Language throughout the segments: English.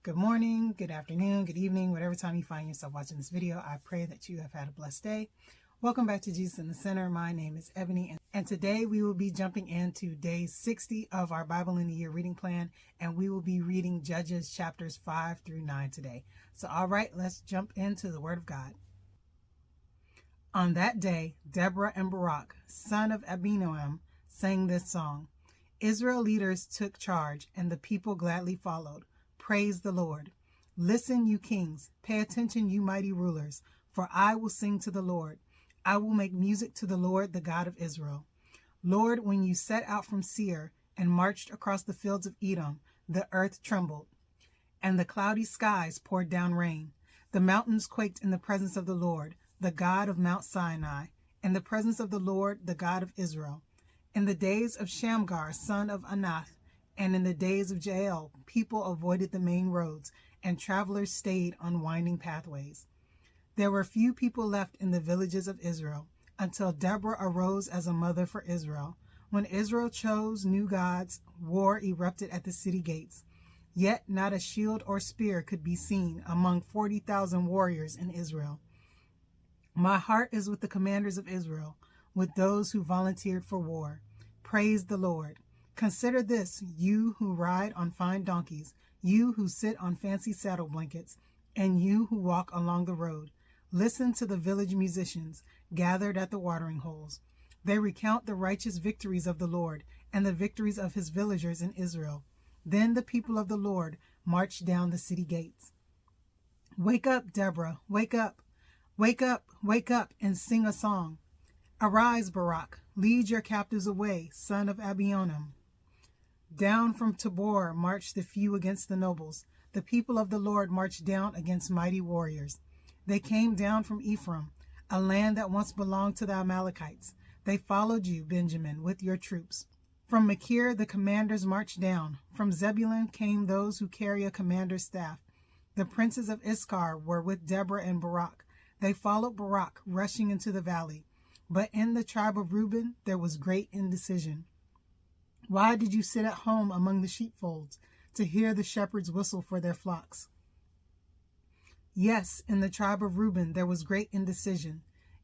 Good morning, good afternoon, good evening, whatever time you find yourself watching this video. I pray that you have had a blessed day. Welcome back to Jesus in the Center. My name is Ebony, and today we will be jumping into day 60 of our Bible in a Year reading plan, and we will be reading Judges chapters 5 through 9 today. So, all right, let's jump into the Word of God. On that day, Deborah and Barak, son of Abimelech, sang this song. Israel leaders took charge, and the people gladly followed. Praise the Lord. Listen, you kings. Pay attention, you mighty rulers, for I will sing to the Lord. I will make music to the Lord, the God of Israel. Lord, when you set out from Seir and marched across the fields of Edom, the earth trembled, and the cloudy skies poured down rain. The mountains quaked in the presence of the Lord, the God of Mount Sinai, in the presence of the Lord, the God of Israel. In the days of Shamgar, son of Anath, and in the days of Jael, people avoided the main roads, and travelers stayed on winding pathways. There were few people left in the villages of Israel, until Deborah arose as a mother for Israel. When Israel chose new gods, war erupted at the city gates. Yet not a shield or spear could be seen among 40,000 warriors in Israel. My heart is with the commanders of Israel, with those who volunteered for war. Praise the Lord. Consider this, you who ride on fine donkeys, you who sit on fancy saddle blankets, and you who walk along the road. Listen to the village musicians gathered at the watering holes. They recount the righteous victories of the Lord and the victories of his villagers in Israel. Then the people of the Lord marched down the city gates. Wake up, Deborah, wake up. Wake up, wake up, and sing a song. Arise, Barak, lead your captives away, son of Abimelech. Down from Tabor marched the few against the nobles. The people of the Lord marched down against mighty warriors. They came down from Ephraim, a land that once belonged to the Amalekites. They followed you, Benjamin, with your troops. From Machir the commanders marched down. From Zebulun came those who carry a commander's staff. The princes of Issachar were with Deborah and Barak. They followed Barak, rushing into the valley. But in the tribe of Reuben there was great indecision. Why did you sit at home among the sheepfolds to hear the shepherds whistle for their flocks? Yes, in the tribe of Reuben there was great indecision.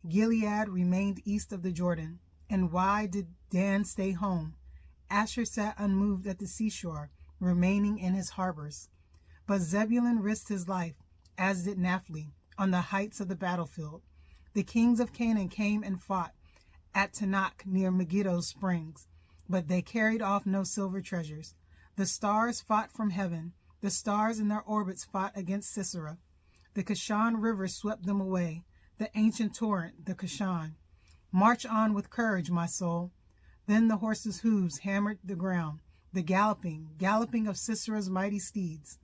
Gilead remained east of the Jordan. And why did Dan stay home? Asher sat unmoved at the seashore, remaining in his harbors. But Zebulun risked his life, as did Naphtali, on the heights of the battlefield. The kings of Canaan came and fought at Tanakh near Megiddo's springs, but they carried off no silver treasures. The stars fought from heaven. The stars in their orbits fought against Sisera. The Kishon River swept them away, the ancient torrent, the Kishon. March on with courage, my soul. Then the horses' hooves hammered the ground, the galloping of Sisera's mighty steeds.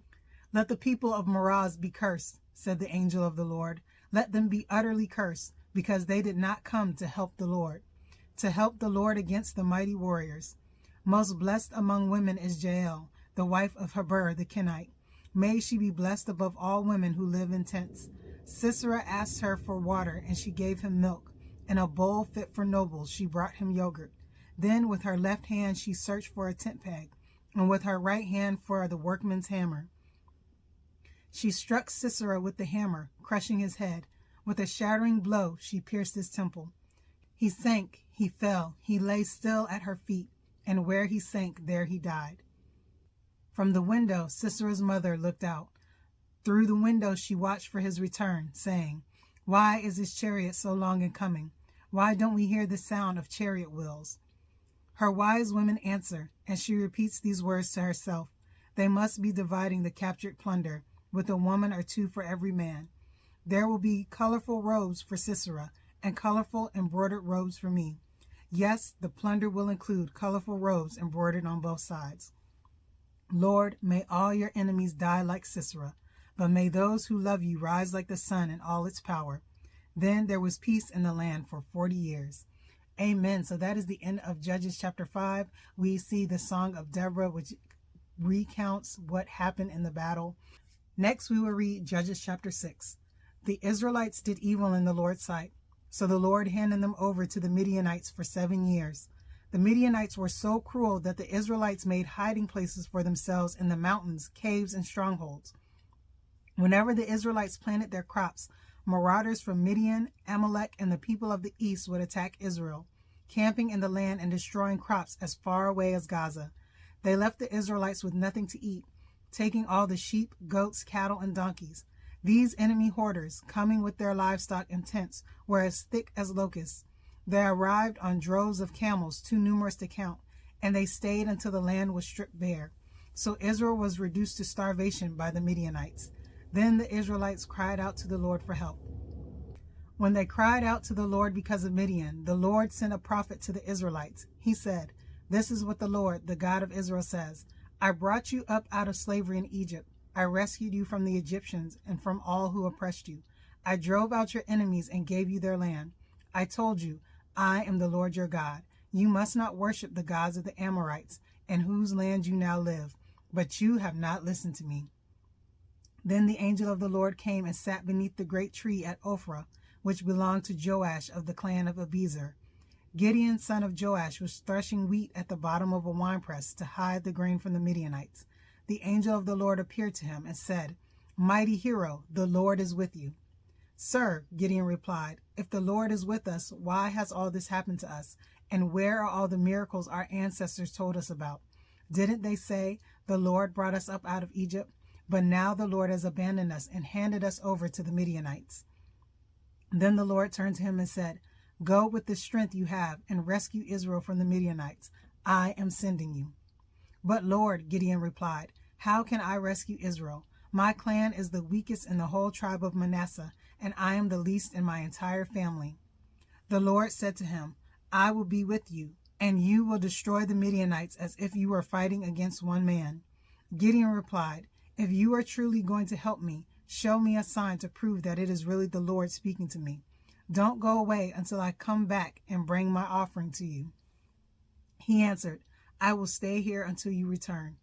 Let the people of Meroz be cursed, said the angel of the Lord. Let them be utterly cursed, because they did not come to help the Lord against the mighty warriors. Most blessed among women is Jael, the wife of Heber the Kenite. May she be blessed above all women who live in tents. Sisera asked her for water, and she gave him milk. In a bowl fit for nobles, she brought him yogurt. Then with her left hand she searched for a tent peg, and with her right hand for the workman's hammer. She struck Sisera with the hammer, crushing his head. With a shattering blow she pierced his temple. He sank, he fell, he lay still at her feet, and where he sank, there he died. From the window Sisera's mother looked out. Through the window she watched for his return, saying, Why is his chariot so long in coming? Why don't we hear the sound of chariot wheels? Her wise women answer, and she repeats these words to herself. They must be dividing the captured plunder, with a woman or two for every man. There will be colorful robes for Sisera, and colorful embroidered robes for me. Yes, the plunder will include colorful robes embroidered on both sides. Lord, may all your enemies die like Sisera, but may those who love you rise like the sun in all its power. Then there was peace in the land for 40 years. Amen. So that is the end of Judges chapter 5. We see the song of Deborah, which recounts what happened in the battle. Next, we will read Judges chapter 6. The Israelites did evil in the Lord's sight, so the Lord handed them over to the Midianites for 7 years. The Midianites were so cruel that the Israelites made hiding places for themselves in the mountains, caves, and strongholds. Whenever the Israelites planted their crops, marauders from Midian, Abimelech, and the people of the east would attack Israel, camping in the land and destroying crops as far away as Gaza. They left the Israelites with nothing to eat, taking all the sheep, goats, cattle, and donkeys. These enemy hoarders, coming with their livestock and tents, were as thick as locusts. They arrived on droves of camels, too numerous to count, and they stayed until the land was stripped bare. So Israel was reduced to starvation by the Midianites. Then the Israelites cried out to the Lord for help. When they cried out to the Lord because of Midian, the Lord sent a prophet to the Israelites. He said, "This is what the Lord, the God of Israel, says. I brought you up out of slavery in Egypt. I rescued you from the Egyptians and from all who oppressed you. I drove out your enemies and gave you their land. I told you, I am the Lord your God. You must not worship the gods of the Amorites, in whose land you now live. But you have not listened to me." Then the angel of the Lord came and sat beneath the great tree at Ophrah, which belonged to Joash of the clan of Abiezer. Gideon, son of Joash, was threshing wheat at the bottom of a winepress to hide the grain from the Midianites. The angel of the Lord appeared to him and said, "Mighty hero, the Lord is with you." "Sir," Gideon replied, "if the Lord is with us, why has all this happened to us? And where are all the miracles our ancestors told us about? Didn't they say, 'The Lord brought us up out of Egypt'? But now the Lord has abandoned us and handed us over to the Midianites." Then the Lord turned to him and said, "Go with the strength you have and rescue Israel from the Midianites. I am sending you." "But Lord," Gideon replied, "how can I rescue Israel? My clan is the weakest in the whole tribe of Manasseh, and I am the least in my entire family." The Lord said to him, "I will be with you, and you will destroy the Midianites as if you were fighting against one man." Gideon replied, "If you are truly going to help me, show me a sign to prove that it is really the Lord speaking to me. Don't go away until I come back and bring my offering to you." He answered, "I will stay here until you return."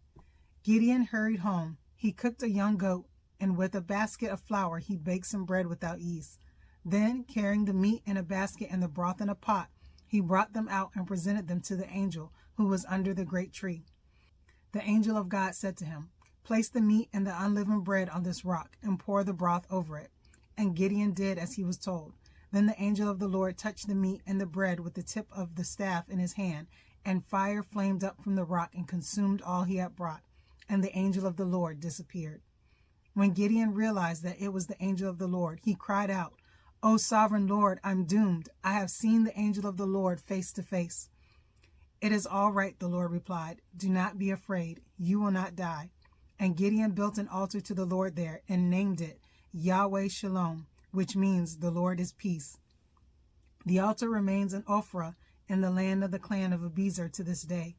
Gideon hurried home. He cooked a young goat, and with a basket of flour he baked some bread without yeast. Then, carrying the meat in a basket and the broth in a pot, he brought them out and presented them to the angel who was under the great tree. The angel of God said to him, "Place the meat and the unleavened bread on this rock and pour the broth over it." And Gideon did as he was told. Then the angel of the Lord touched the meat and the bread with the tip of the staff in his hand, and fire flamed up from the rock and consumed all he had brought, and the angel of the Lord disappeared. When Gideon realized that it was the angel of the Lord, he cried out, "O sovereign Lord, I'm doomed. I have seen the angel of the Lord face to face." "It is all right," the Lord replied. "Do not be afraid. You will not die." And Gideon built an altar to the Lord there and named it Yahweh Shalom, which means "the Lord is peace." The altar remains in Ophrah in the land of the clan of Abiezer to this day.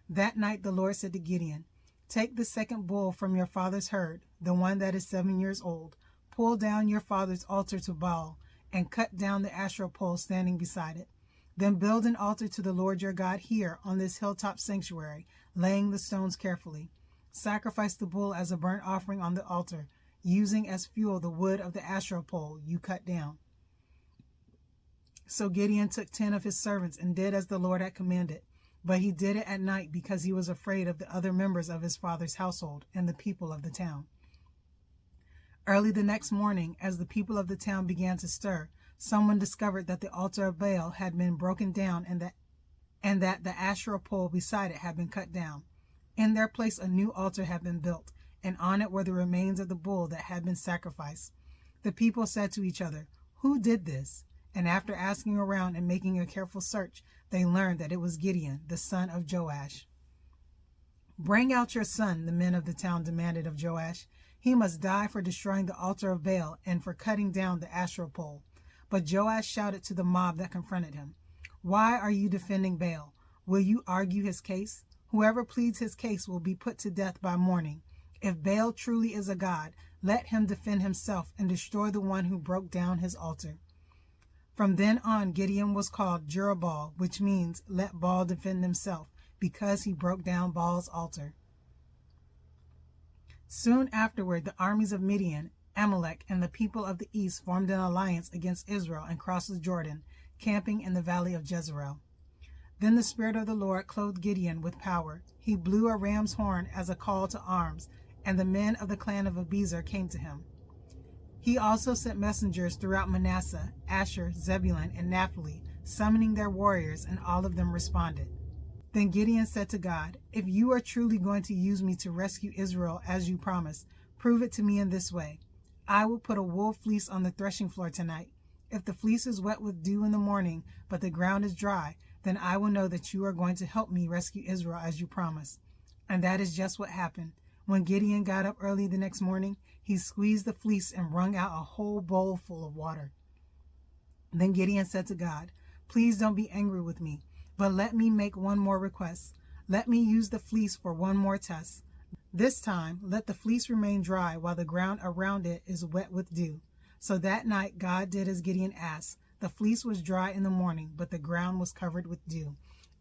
That night the Lord said to Gideon, "Take the second bull from your father's herd, the one that is 7 years old, pull down your father's altar to Baal, and cut down the Asherah pole standing beside it. Then build an altar to the Lord your God here on this hilltop sanctuary, laying the stones carefully. Sacrifice the bull as a burnt offering on the altar, using as fuel the wood of the Asherah pole you cut down." So Gideon took 10 of his servants and did as the Lord had commanded. But he did it at night because he was afraid of the other members of his father's household and the people of the town. Early the next morning, as the people of the town began to stir, someone discovered that the altar of Baal had been broken down and that the Asherah pole beside it had been cut down. In their place a new altar had been built, and on it were the remains of the bull that had been sacrificed. The people said to each other, "Who did this?" And after asking around and making a careful search, they learned that it was Gideon, the son of Joash. "Bring out your son," the men of the town demanded of Joash. "He must die for destroying the altar of Baal and for cutting down the Asherah pole." But Joash shouted to the mob that confronted him, "Why are you defending Baal? Will you argue his case? Whoever pleads his case will be put to death by morning. If Baal truly is a god, let him defend himself and destroy the one who broke down his altar." From then on, Gideon was called Jerubbaal, which means "let Baal defend himself," because he broke down Baal's altar. Soon afterward, the armies of Midian, Abimelech, and the people of the east formed an alliance against Israel and crossed the Jordan, camping in the valley of Jezreel. Then the Spirit of the Lord clothed Gideon with power. He blew a ram's horn as a call to arms, and the men of the clan of Abiezer came to him. He also sent messengers throughout Manasseh, Asher, Zebulun, and Naphtali, summoning their warriors, and all of them responded. Then Gideon said to God, "If you are truly going to use me to rescue Israel as you promised, prove it to me in this way. I will put a wool fleece on the threshing floor tonight. If the fleece is wet with dew in the morning, but the ground is dry, then I will know that you are going to help me rescue Israel as you promised." And that is just what happened. When Gideon got up early the next morning, he squeezed the fleece and wrung out a whole bowl full of water. Then Gideon said to God, "Please don't be angry with me, but let me make one more request. Let me use the fleece for one more test. This time, let the fleece remain dry while the ground around it is wet with dew." So that night, God did as Gideon asked. The fleece was dry in the morning, but the ground was covered with dew.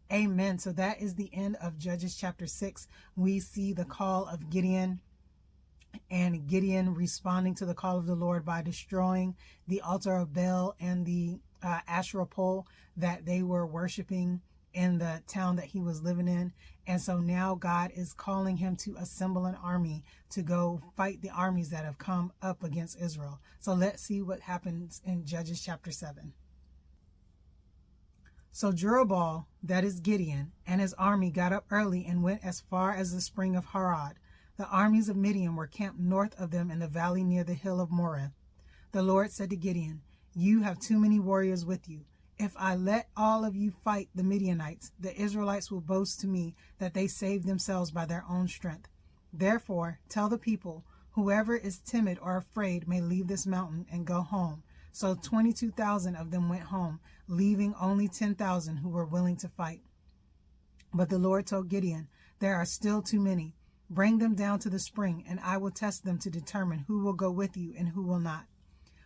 Amen. So that is the end of Judges chapter 6. We see the call of Gideon, and Gideon responding to the call of the Lord by destroying the altar of Baal and the Asherah pole that they were worshiping in the town that he was living in. And so now God is calling him to assemble an army to go fight the armies that have come up against Israel. So let's see what happens in Judges chapter 7. So Jerubbaal, that is Gideon, and his army got up early and went as far as the spring of Harod. The armies of Midian were camped north of them in the valley near the hill of Moreh. The Lord said to Gideon, "You have too many warriors with you. If I let all of you fight the Midianites, the Israelites will boast to me that they saved themselves by their own strength. Therefore, tell the people, whoever is timid or afraid may leave this mountain and go home." So 22,000 of them went home, leaving only 10,000 who were willing to fight. But the Lord told Gideon, "There are still too many. Bring them down to the spring, and I will test them to determine who will go with you and who will not."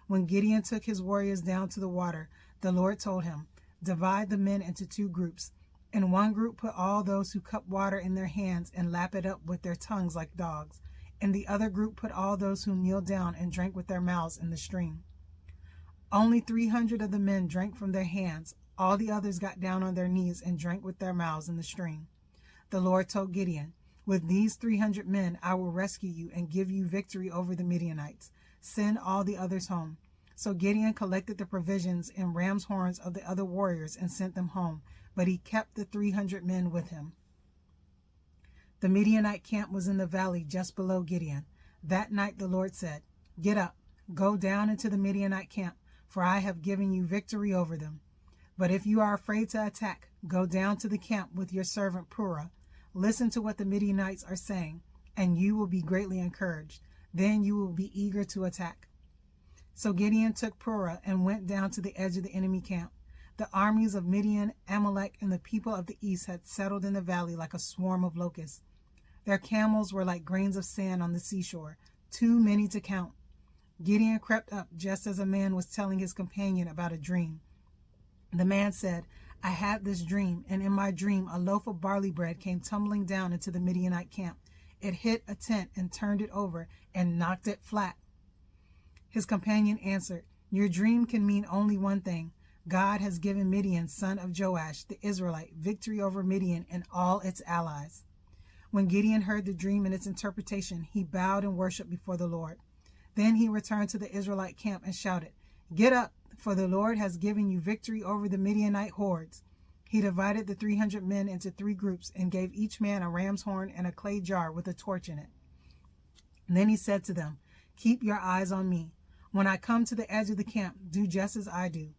When Gideon took his warriors down to the water, the Lord told him, "Divide the men into 2 groups. In one group put all those who cup water in their hands and lap it up with their tongues like dogs. In the other group put all those who kneel down and drank with their mouths in the stream." Only 300 of the men drank from their hands. All the others got down on their knees and drank with their mouths in the stream. The Lord told Gideon, "With these 300 men I will rescue you and give you victory over the Midianites. Send all the others home." So Gideon collected the provisions and ram's horns of the other warriors and sent them home, but he kept the 300 men with him. The Midianite camp was in the valley just below Gideon. That night the Lord said, "Get up, go down into the Midianite camp, for I have given you victory over them. But if you are afraid to attack, go down to the camp with your servant Purah. Listen to what the Midianites are saying, and you will be greatly encouraged. Then you will be eager to attack." So Gideon took Purah and went down to the edge of the enemy camp. The armies of Midian, Abimelech, and the people of the east had settled in the valley like a swarm of locusts. Their camels were like grains of sand on the seashore, too many to count. Gideon crept up just as a man was telling his companion about a dream. The man said, "I had this dream, and in my dream a loaf of barley bread came tumbling down into the Midianite camp. It hit a tent and turned it over and knocked it flat." His companion answered, "Your dream can mean only one thing. God has given Midian, son of Joash, the Israelite, victory over Midian and all its allies." When Gideon heard the dream and its interpretation, he bowed and worshipped before the Lord. Then he returned to the Israelite camp and shouted, "Get up, for the Lord has given you victory over the Midianite hordes." He divided the 300 men into 3 groups and gave each man a ram's horn and a clay jar with a torch in it. Then he said to them, "Keep your eyes on me. When I come to the edge of the camp, do just as I do.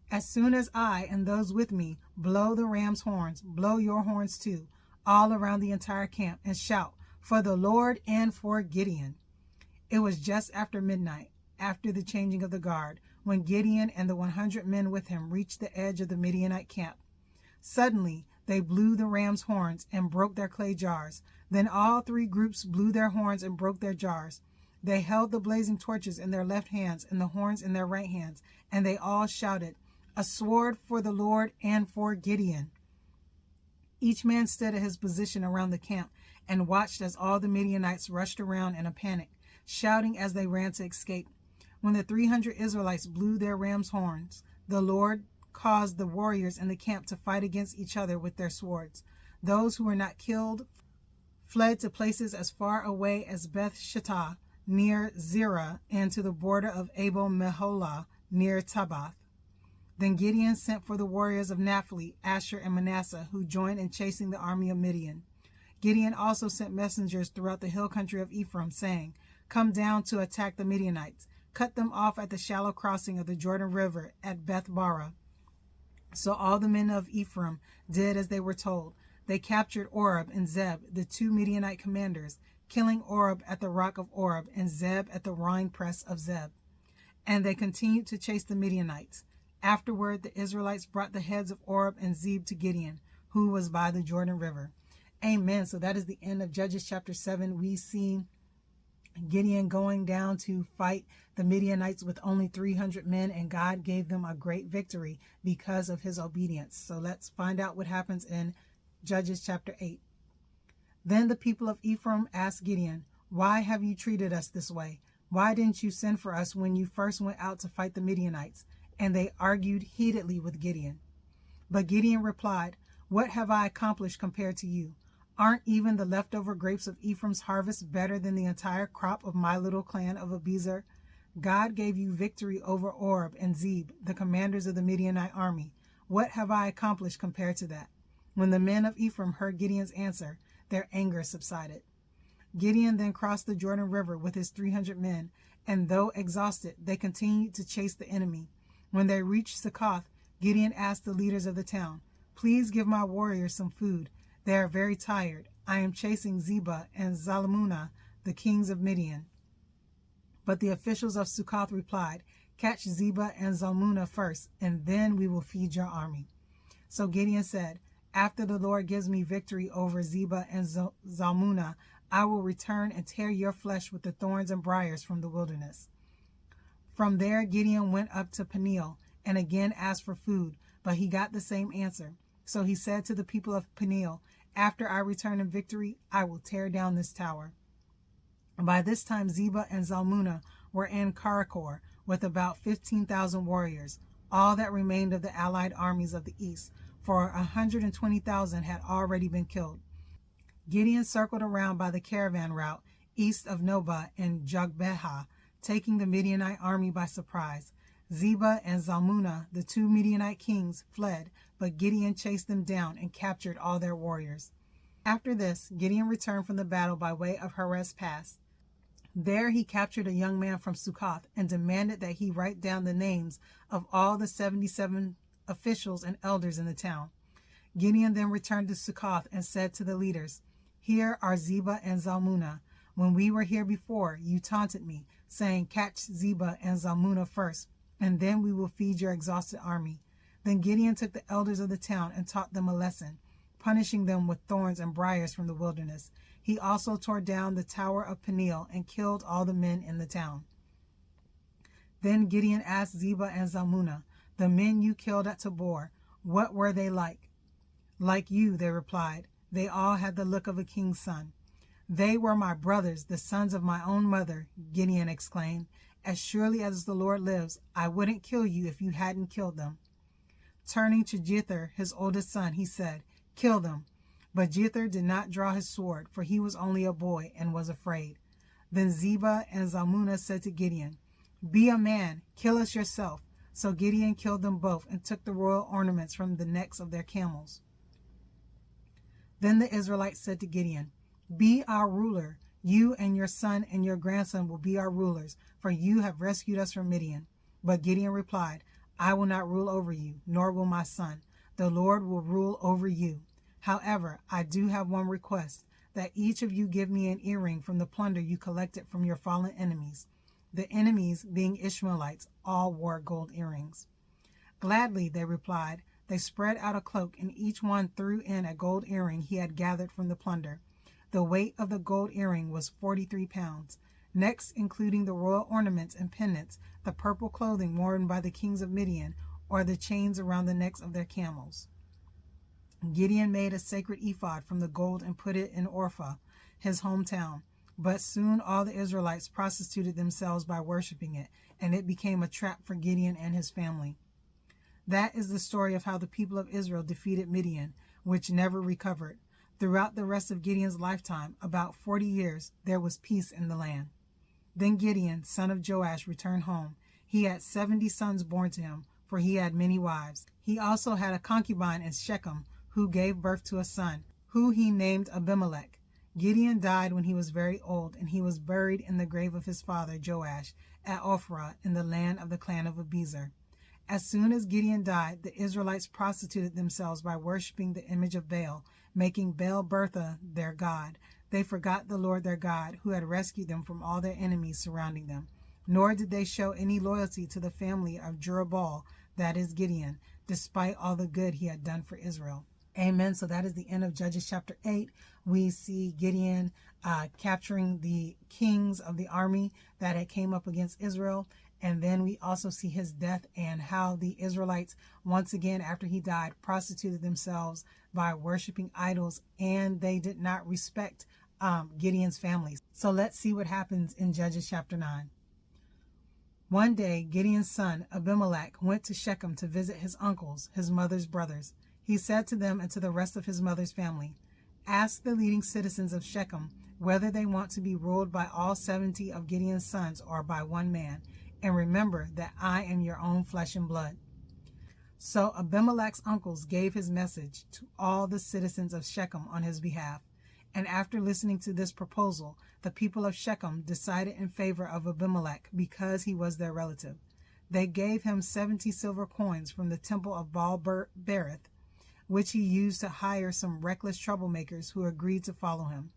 As soon as I and those with me blow the ram's horns, blow your horns too, all around the entire camp, and shout, 'For the Lord and for Gideon.'" It was just after midnight, after the changing of the guard, when Gideon and the 100 men with him reached the edge of the Midianite camp. Suddenly they blew the ram's horns and broke their clay jars. Then all 3 groups blew their horns and broke their jars. They held the blazing torches in their left hands and the horns in their right hands, and they all shouted, "A sword for the Lord and for Gideon." Each man stood at his position around the camp and watched as all the Midianites rushed around in a panic, shouting as they ran to escape. When the 300 Israelites blew their ram's horns, the Lord caused the warriors in the camp to fight against each other with their swords. Those who were not killed fled to places as far away as Beth Shittah, near Zerah, and to the border of Abel-meholah near Tabbath. Then Gideon sent for the warriors of Naphtali, Asher, and Manasseh, who joined in chasing the army of Midian. Gideon also sent messengers throughout the hill country of Ephraim, saying, "Come down to attack the Midianites. Cut them off at the shallow crossing of the Jordan River at Beth-barah." So all the men of Ephraim did as they were told. They captured Oreb and Zeb, the two Midianite commanders, killing Oreb at the rock of Oreb and Zeb at the wine press of Zeb. And they continued to chase the Midianites. Afterward, the Israelites brought the heads of Oreb and Zeb to Gideon, who was by the Jordan River. Amen. So that is the end of Judges chapter 7. We see Gideon going down to fight the Midianites with only 300 men, and God gave them a great victory because of his obedience. So let's find out what happens in Judges chapter 8. Then the people of Ephraim asked Gideon, "Why have you treated us this way? Why didn't you send for us when you first went out to fight the Midianites?" And they argued heatedly with Gideon. But Gideon replied, "What have I accomplished compared to you? Aren't even the leftover grapes of Ephraim's harvest better than the entire crop of my little clan of Abiezer? God gave you victory over Oreb and Zeb, the commanders of the Midianite army. What have I accomplished compared to that?" When the men of Ephraim heard Gideon's answer, their anger subsided. Gideon then crossed the Jordan River with his 300 men, and though exhausted, they continued to chase the enemy. When they reached Succoth, Gideon asked the leaders of the town, "Please give my warriors some food. They are very tired. I am chasing Zebah and Zalmunna, the kings of Midian." But the officials of Succoth replied, "Catch Zebah and Zalmunna first, and then we will feed your army." So Gideon said, "After the Lord gives me victory over Zebah and Zalmunna, I will return and tear your flesh with the thorns and briars from the wilderness." From there, Gideon went up to Peniel and again asked for food, but he got the same answer. So he said to the people of Peniel, "After I return in victory, I will tear down this tower." By this time, Zebah and Zalmunna were in Karkor with about 15,000 warriors, all that remained of the allied armies of the east, for 120,000 had already been killed. Gideon circled around by the caravan route east of Nobah and Jogbehah, taking the Midianite army by surprise. Zebah and Zalmunna, the two Midianite kings, fled, but Gideon chased them down and captured all their warriors. After this, Gideon returned from the battle by way of Heres Pass. There he captured a young man from Succoth and demanded that he write down the names of all the 77 officials and elders in the town. Gideon then returned to Succoth and said to the leaders, "Here are Zebah and Zalmunna. When we were here before, you taunted me, saying, 'Catch Zebah and Zalmunna first, and then we will feed your exhausted army.' Then Gideon took the elders of the town and taught them a lesson, punishing them with thorns and briars from the wilderness. He also tore down the tower of Peniel and killed all the men in the town." Then Gideon asked Zebah and Zalmunna, "The men you killed at Tabor, what were they like?" "Like you," they replied. "They all had the look of a king's son." "They were my brothers, the sons of my own mother," Gideon exclaimed. "As surely as the Lord lives, I wouldn't kill you if you hadn't killed them." Turning to Jether, his oldest son, he said, "Kill them." But Jether did not draw his sword, for he was only a boy and was afraid. Then Zebah and Zalmunna said to Gideon, "Be a man, kill us yourself." So Gideon killed them both and took the royal ornaments from the necks of their camels. Then the Israelites said to Gideon, "Be our ruler. You and your son and your grandson will be our rulers, for you have rescued us from Midian." But Gideon replied, "I will not rule over you, nor will my son. The Lord will rule over you. However, I do have one request, that each of you give me an earring from the plunder you collected from your fallen enemies." The enemies, being Ishmaelites, all wore gold earrings. "Gladly," they replied. They spread out a cloak, and each one threw in a gold earring he had gathered from the plunder. The weight of the gold earring was 43 pounds. Next, including the royal ornaments and pendants, the purple clothing worn by the kings of Midian, or the chains around the necks of their camels. Gideon made a sacred ephod from the gold and put it in Ophrah, his hometown. But soon all the Israelites prostituted themselves by worshiping it, and it became a trap for Gideon and his family. That is the story of how the people of Israel defeated Midian, which never recovered. Throughout the rest of Gideon's lifetime, about 40 years, there was peace in the land. Then Gideon, son of Joash, returned home. He had 70 sons born to him, for he had many wives. He also had a concubine in Shechem, who gave birth to a son, who he named Abimelech. Gideon died when he was very old, and he was buried in the grave of his father Joash at Ophrah in the land of the clan of Abiezer. As soon as Gideon died, the Israelites prostituted themselves by worshiping the image of Baal, making Baal-Bertha their god. They forgot the Lord their God, who had rescued them from all their enemies surrounding them. Nor did they show any loyalty to the family of Jerubbaal, that is Gideon, despite all the good he had done for Israel. Amen. So that is the end of Judges chapter 8. We see Gideon capturing the kings of the army that had came up against Israel. And then we also see his death and how the Israelites, once again, after he died, prostituted themselves by worshiping idols, and they did not respect Gideon's family. So let's see what happens in Judges chapter 9. One day, Gideon's son, Abimelech, went to Shechem to visit his uncles, his mother's brothers. He said to them and to the rest of his mother's family, "Ask the leading citizens of Shechem whether they want to be ruled by all 70 of Gideon's sons or by one man. And remember that I am your own flesh and blood." So Abimelech's uncles gave his message to all the citizens of Shechem on his behalf. And after listening to this proposal, the people of Shechem decided in favor of Abimelech because he was their relative. They gave him 70 silver coins from the temple of Baal-Berith, which he used to hire some reckless troublemakers who agreed to follow him.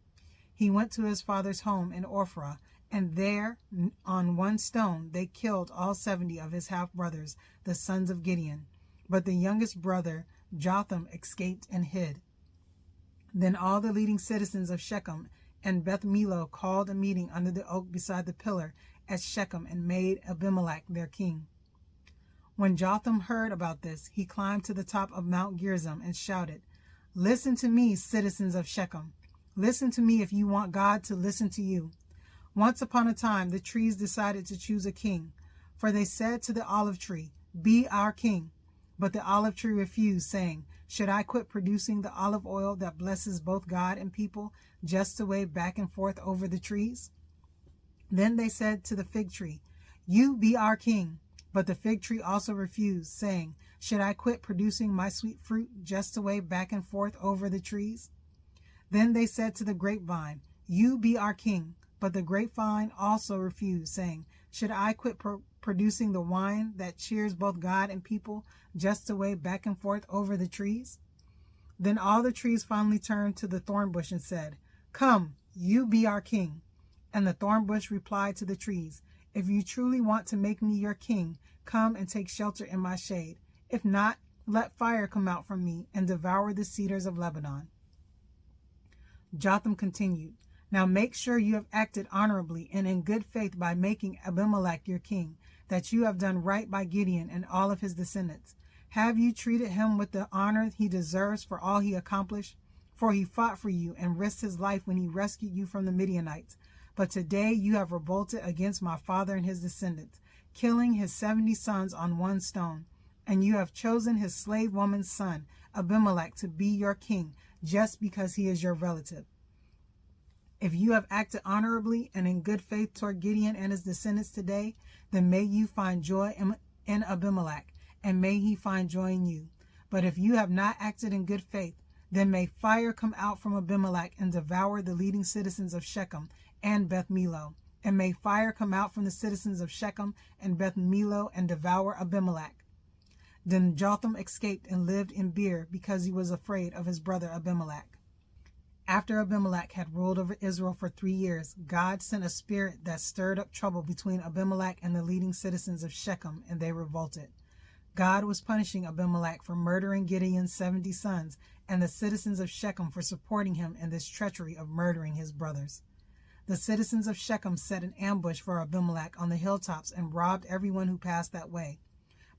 He went to his father's home in Ophrah, and there, on one stone, they killed all 70 of his half-brothers, the sons of Gideon. But the youngest brother, Jotham, escaped and hid. Then all the leading citizens of Shechem and Beth Millo called a meeting under the oak beside the pillar at Shechem and made Abimelech their king. When Jotham heard about this, he climbed to the top of Mount Gerizim and shouted, "Listen to me, citizens of Shechem. Listen to me if you want God to listen to you. Once upon a time, the trees decided to choose a king, for they said to the olive tree, 'Be our king.' But the olive tree refused, saying, 'Should I quit producing the olive oil that blesses both God and people just to wave back and forth over the trees?' Then they said to the fig tree, 'You be our king.' But the fig tree also refused, saying, 'Should I quit producing my sweet fruit just to wave back and forth over the trees?' Then they said to the grapevine, 'You be our king.' But the grapevine also refused, saying, 'Should I quit producing the wine that cheers both God and people just to wave back and forth over the trees?' Then all the trees finally turned to the thorn bush and said, 'Come, you be our king.' And the thorn bush replied to the trees, 'If you truly want to make me your king, come and take shelter in my shade. If not, let fire come out from me and devour the cedars of Lebanon.' Jotham continued, 'Now make sure you have acted honorably and in good faith by making Abimelech your king, that you have done right by Gideon and all of his descendants. Have you treated him with the honor he deserves for all he accomplished? For he fought for you and risked his life when he rescued you from the Midianites. But today you have revolted against my father and his descendants, killing his 70 sons on one stone. And you have chosen his slave woman's son, Abimelech, to be your king just because he is your relative. If you have acted honorably and in good faith toward Gideon and his descendants today, then may you find joy in Abimelech, and may he find joy in you. But if you have not acted in good faith, then may fire come out from Abimelech and devour the leading citizens of Shechem and Beth Millo. And may fire come out from the citizens of Shechem and Beth Millo and devour Abimelech." Then Jotham escaped and lived in Beer because he was afraid of his brother Abimelech. After Abimelech had ruled over Israel for 3 years, God sent a spirit that stirred up trouble between Abimelech and the leading citizens of Shechem, and they revolted. God was punishing Abimelech for murdering Gideon's 70 sons and the citizens of Shechem for supporting him in this treachery of murdering his brothers. The citizens of Shechem set an ambush for Abimelech on the hilltops and robbed everyone who passed that way.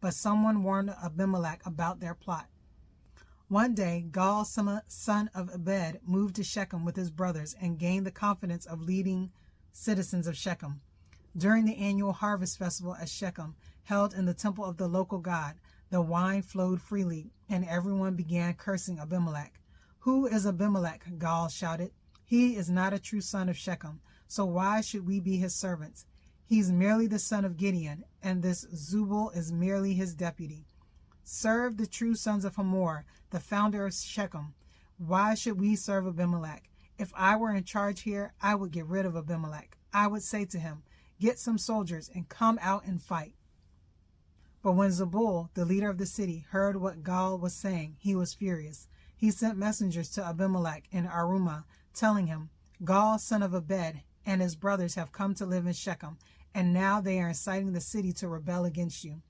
But someone warned Abimelech about their plot. One day, Gaal, son of Ebed, moved to Shechem with his brothers and gained the confidence of leading citizens of Shechem. During the annual harvest festival at Shechem, held in the temple of the local god, the wine flowed freely, and everyone began cursing Abimelech. "Who is Abimelech?" Gaal shouted. "He is not a true son of Shechem, so why should we be his servants? He's merely the son of Gideon, and this Zubal is merely his deputy. Serve the true sons of Hamor, the founder of Shechem. Why should we serve Abimelech? If I were in charge here, I would get rid of Abimelech. I would say to him, get some soldiers and come out and fight. But when Zebul, the leader of the city, heard what Gaal was saying, he was furious. He sent messengers to Abimelech in Arumah, telling him, Gaal, son of Ebed, and his brothers have come to live in Shechem, and now they are inciting the city to rebel against you.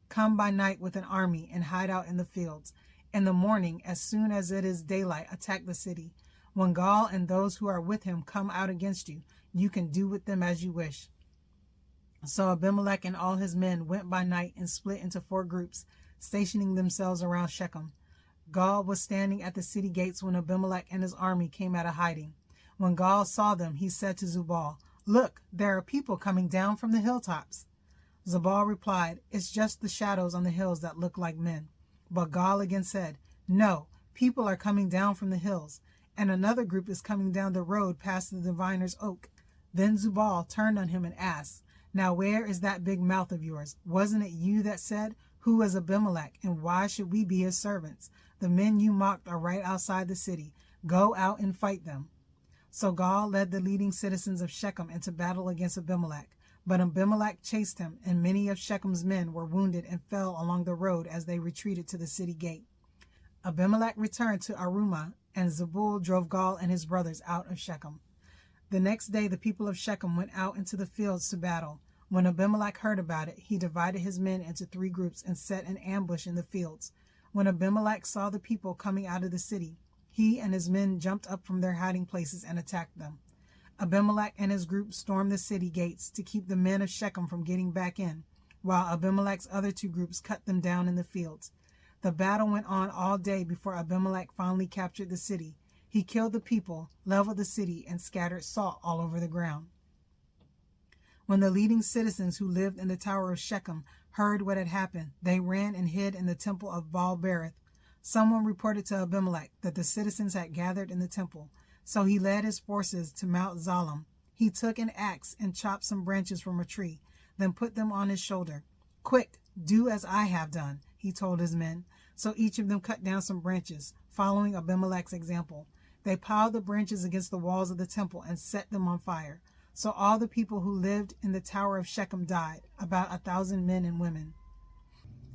Come by night with an army and hide out in the fields. In the morning, as soon as it is daylight, attack the city. When Gaal and those who are with him come out against you, you can do with them as you wish. So Abimelech and all his men went by night and split into 4 groups, stationing themselves around Shechem. Gaal was standing at the city gates when Abimelech and his army came out of hiding. When Gaal saw them, he said to Zubal, Look, there are people coming down from the hilltops. Zebul replied, It's just the shadows on the hills that look like men. But Gaal again said, No, people are coming down from the hills, and another group is coming down the road past the diviner's oak. Then Zebul turned on him and asked, Now where is that big mouth of yours? Wasn't it you that said, Who is Abimelech, and why should we be his servants? The men you mocked are right outside the city. Go out and fight them. So Gaal led the leading citizens of Shechem into battle against Abimelech. But Abimelech chased him, and many of Shechem's men were wounded and fell along the road as they retreated to the city gate. Abimelech returned to Arumah, and Zebul drove Gaal and his brothers out of Shechem. The next day the people of Shechem went out into the fields to battle. When Abimelech heard about it, he divided his men into 3 groups and set an ambush in the fields. When Abimelech saw the people coming out of the city, he and his men jumped up from their hiding places and attacked them. Abimelech and his group stormed the city gates to keep the men of Shechem from getting back in, while Abimelech's other 2 groups cut them down in the fields. The battle went on all day before Abimelech finally captured the city. He killed the people, leveled the city, and scattered salt all over the ground. When the leading citizens who lived in the tower of Shechem heard what had happened, they ran and hid in the temple of Baal-berith. Someone reported to Abimelech that the citizens had gathered in the temple. So he led his forces to Mount Zalem. He took an axe and chopped some branches from a tree, then put them on his shoulder. Quick, do as I have done, he told his men. So each of them cut down some branches, following Abimelech's example. They piled the branches against the walls of the temple and set them on fire. So all the people who lived in the tower of Shechem died, about 1,000 men and women.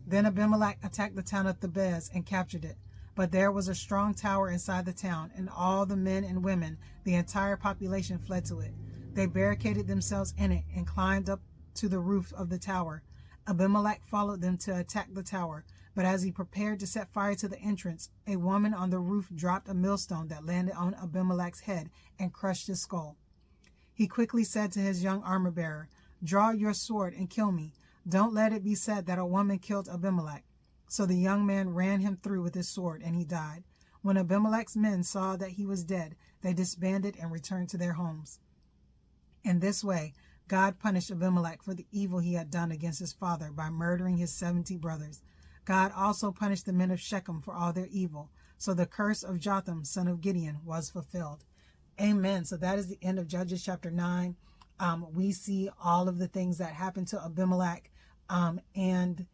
Then Abimelech attacked the town of Thebez and captured it. But there was a strong tower inside the town, and all the men and women, the entire population, fled to it. They barricaded themselves in it and climbed up to the roof of the tower. Abimelech followed them to attack the tower, but as he prepared to set fire to the entrance, a woman on the roof dropped a millstone that landed on Abimelech's head and crushed his skull. He quickly said to his young armor-bearer, Draw your sword and kill me. Don't let it be said that a woman killed Abimelech. So the young man ran him through with his sword, and he died. When Abimelech's men saw that he was dead, they disbanded and returned to their homes. In this way, God punished Abimelech for the evil he had done against his father by murdering his 70 brothers. God also punished the men of Shechem for all their evil. So the curse of Jotham, son of Gideon, was fulfilled. Amen. So that is the end of Judges chapter 9. We see all of the things that happened to Abimelech and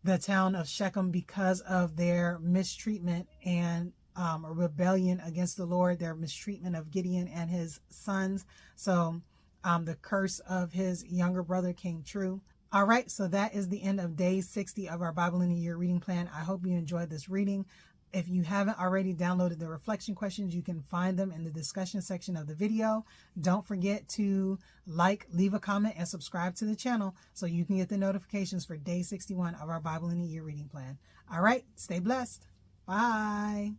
the town of Shechem because of their mistreatment and a rebellion against the Lord, their mistreatment of Gideon and his sons. So the curse of his younger brother came true. All right, so that is the end of day 60 of our Bible in a Year reading plan. I hope you enjoyed this reading. If you haven't already downloaded the reflection questions, you can find them in the discussion section of the video. Don't forget to like, leave a comment, and subscribe to the channel so you can get the notifications for day 61 of our Bible in a Year reading plan. All right, stay blessed. Bye.